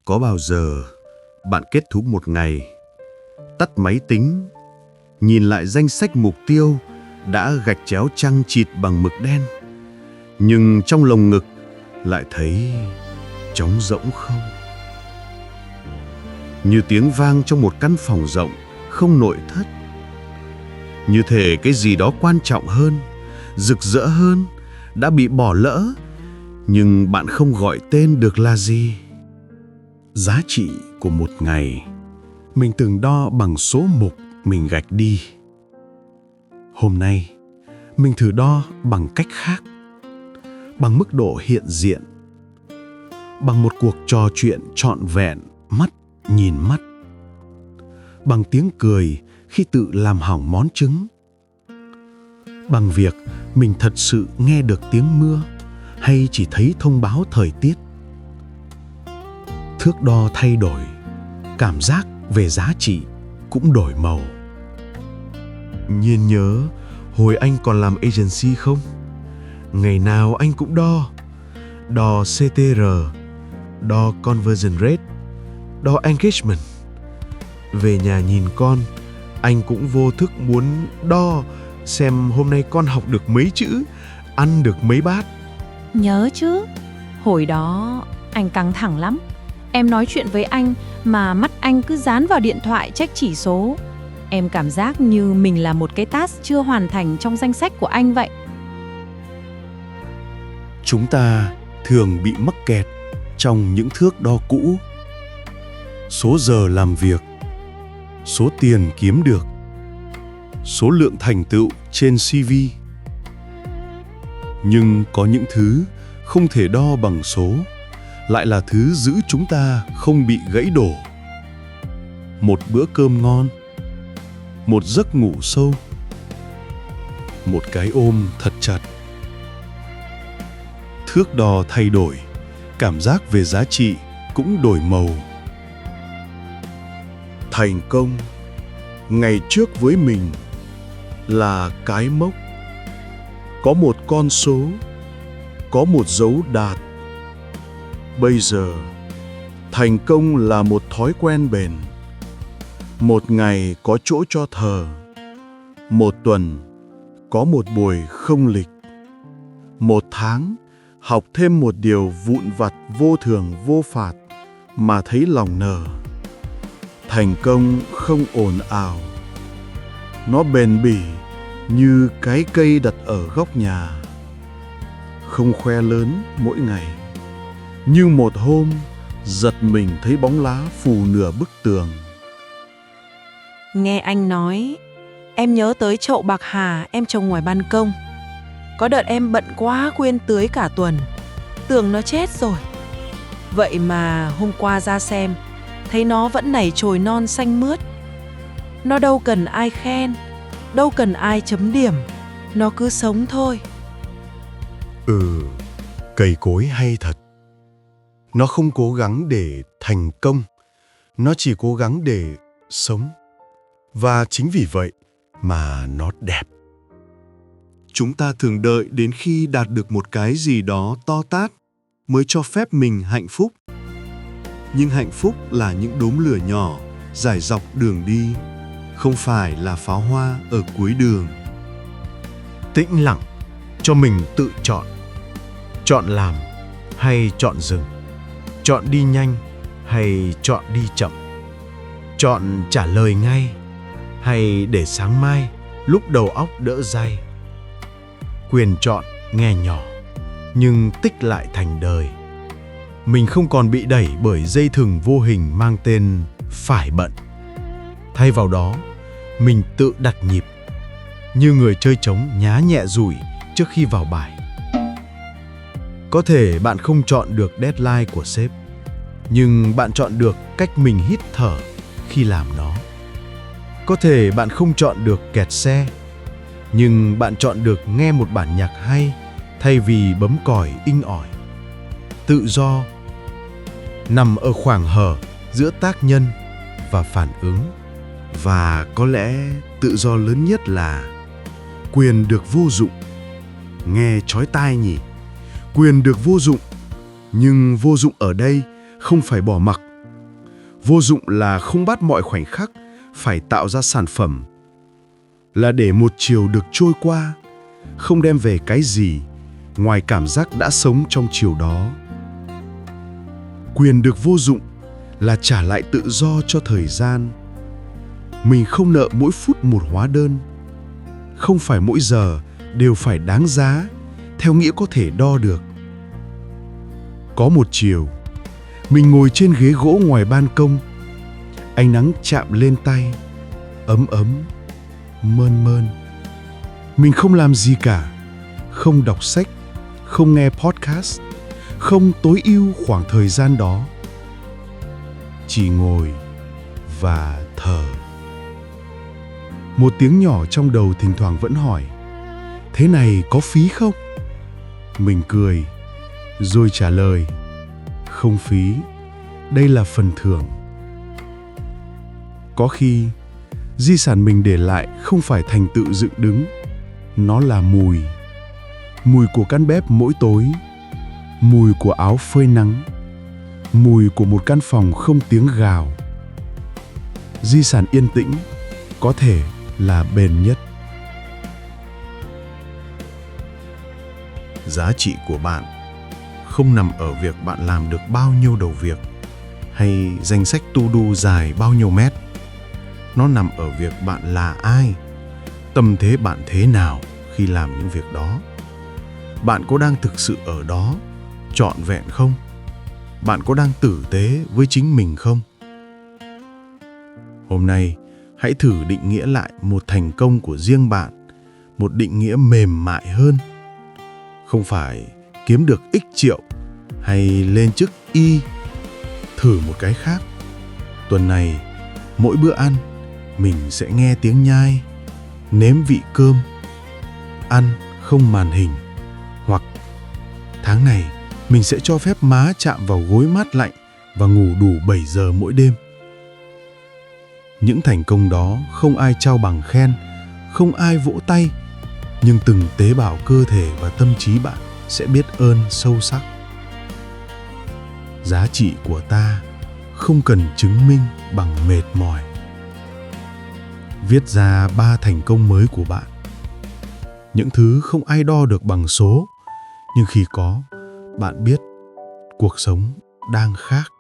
Có bao giờ bạn kết thúc một ngày, tắt máy tính, nhìn lại danh sách mục tiêu đã gạch chéo chằng chịt bằng mực đen, nhưng trong lồng ngực lại thấy trống rỗng không? Như tiếng vang trong một căn phòng rộng, không nội thất. Như thể cái gì đó quan trọng hơn, rực rỡ hơn, đã bị bỏ lỡ, nhưng bạn không gọi tên được là gì. Giá trị của một ngày, mình từng đo bằng số mục mình gạch đi. Hôm nay, mình thử đo bằng cách khác, bằng mức độ hiện diện, bằng một cuộc trò chuyện trọn vẹn mắt nhìn mắt, bằng tiếng cười khi tự làm hỏng món trứng, bằng việc mình thật sự nghe được tiếng mưa hay chỉ thấy thông báo thời tiết. Thước đo thay đổi, cảm giác về giá trị cũng đổi màu. Nhiên nhớ hồi anh còn làm agency không? Ngày nào anh cũng đo CTR, đo conversion rate, đo engagement. Về nhà nhìn con, anh cũng vô thức muốn đo xem hôm nay con học được mấy chữ, ăn được mấy bát. Nhớ chứ, hồi đó anh căng thẳng lắm. Em nói chuyện với anh mà mắt anh cứ dán vào điện thoại check chỉ số. Em cảm giác như mình là một cái task chưa hoàn thành trong danh sách của anh vậy. Chúng ta thường bị mắc kẹt trong những thước đo cũ. Số giờ làm việc, số tiền kiếm được, số lượng thành tựu trên CV. Nhưng có những thứ không thể đo bằng số, lại là thứ giữ chúng ta không bị gãy đổ. Một bữa cơm ngon, một giấc ngủ sâu, một cái ôm thật chặt. Thước đo thay đổi, cảm giác về giá trị cũng đổi màu. Thành công ngày trước với mình là cái mốc, có một con số, có một dấu đạt. Bây giờ thành công là một thói quen bền. Một ngày có chỗ cho thờ, một tuần có một buổi không lịch, một tháng học thêm một điều vụn vặt vô thường vô phạt mà thấy lòng nở. Thành công không ồn ào, nó bền bỉ như cái cây đặt ở góc nhà. Không khoe lớn mỗi ngày, như một hôm giật mình thấy bóng lá phủ nửa bức tường. Nghe anh nói, em nhớ tới chậu bạc hà em trồng ngoài ban công. Có đợt em bận quá quên tưới cả tuần, tưởng nó chết rồi. Vậy mà hôm qua ra xem, thấy nó vẫn nảy chồi non xanh mướt. Nó đâu cần ai khen, đâu cần ai chấm điểm, nó cứ sống thôi. Cây cối hay thật. Nó không cố gắng để thành công, nó chỉ cố gắng để sống. Và chính vì vậy mà nó đẹp. Chúng ta thường đợi đến khi đạt được một cái gì đó to tát mới cho phép mình hạnh phúc. Nhưng hạnh phúc là những đốm lửa nhỏ rải dọc đường đi, không phải là pháo hoa ở cuối đường. Tĩnh lặng, cho mình tự chọn. Chọn làm hay chọn dừng. Chọn đi nhanh hay chọn đi chậm. Chọn trả lời ngay hay để sáng mai lúc đầu óc đỡ day. Quyền chọn nghe nhỏ nhưng tích lại thành đời. Mình không còn bị đẩy bởi dây thừng vô hình mang tên phải bận. Thay vào đó, mình tự đặt nhịp, như người chơi trống nhá nhẹ rủi trước khi vào bài. Có thể bạn không chọn được deadline của sếp, nhưng bạn chọn được cách mình hít thở khi làm nó. Có thể bạn không chọn được kẹt xe, nhưng bạn chọn được nghe một bản nhạc hay thay vì bấm còi inh ỏi. Tự do nằm ở khoảng hở giữa tác nhân và phản ứng. Và có lẽ tự do lớn nhất là quyền được vô dụng. Nghe chói tai nhỉ? Quyền được vô dụng. Nhưng vô dụng ở đây không phải bỏ mặc Vô dụng là không bắt mọi khoảnh khắc phải tạo ra sản phẩm, là để một chiều được trôi qua, không đem về cái gì ngoài cảm giác đã sống trong chiều đó. Quyền được vô dụng là trả lại tự do cho thời gian. Mình không nợ mỗi phút một hóa đơn. Không phải mỗi giờ đều phải đáng giá theo nghĩa có thể đo được. Có một chiều, mình ngồi trên ghế gỗ ngoài ban công. Ánh nắng chạm lên tay, ấm ấm, mơn mơn. Mình không làm gì cả, không đọc sách, không nghe podcast, không tối ưu khoảng thời gian đó. Chỉ ngồi và thở. Một tiếng nhỏ trong đầu thỉnh thoảng vẫn hỏi, thế này có phí không? Mình cười, rồi trả lời, không phí, đây là phần thưởng. Có khi, di sản mình để lại không phải thành tựu dựng đứng, nó là mùi. Mùi của căn bếp mỗi tối, mùi của áo phơi nắng, mùi của một căn phòng không tiếng gào. Di sản yên tĩnh có thể là bền nhất. Giá trị của bạn không nằm ở việc bạn làm được bao nhiêu đầu việc hay danh sách to-do dài bao nhiêu mét. Nó nằm ở việc bạn là ai, tâm thế bạn thế nào khi làm những việc đó. Bạn có đang thực sự ở đó, trọn vẹn không? Bạn có đang tử tế với chính mình không? Hôm nay, hãy thử định nghĩa lại một thành công của riêng bạn, một định nghĩa mềm mại hơn. Không phải kiếm được x triệu hay lên chức Y. Thử một cái khác. Tuần này, mỗi bữa ăn, mình sẽ nghe tiếng nhai, nếm vị cơm, ăn không màn hình. Hoặc tháng này, mình sẽ cho phép má chạm vào gối mát lạnh và ngủ đủ 7 giờ mỗi đêm. Những thành công đó không ai trao bằng khen, không ai vỗ tay, nhưng từng tế bào cơ thể và tâm trí bạn sẽ biết ơn sâu sắc. Giá trị của ta không cần chứng minh bằng mệt mỏi. Viết ra 3 thành công mới của bạn. Những thứ không ai đo được bằng số, nhưng khi có, bạn biết cuộc sống đang khác.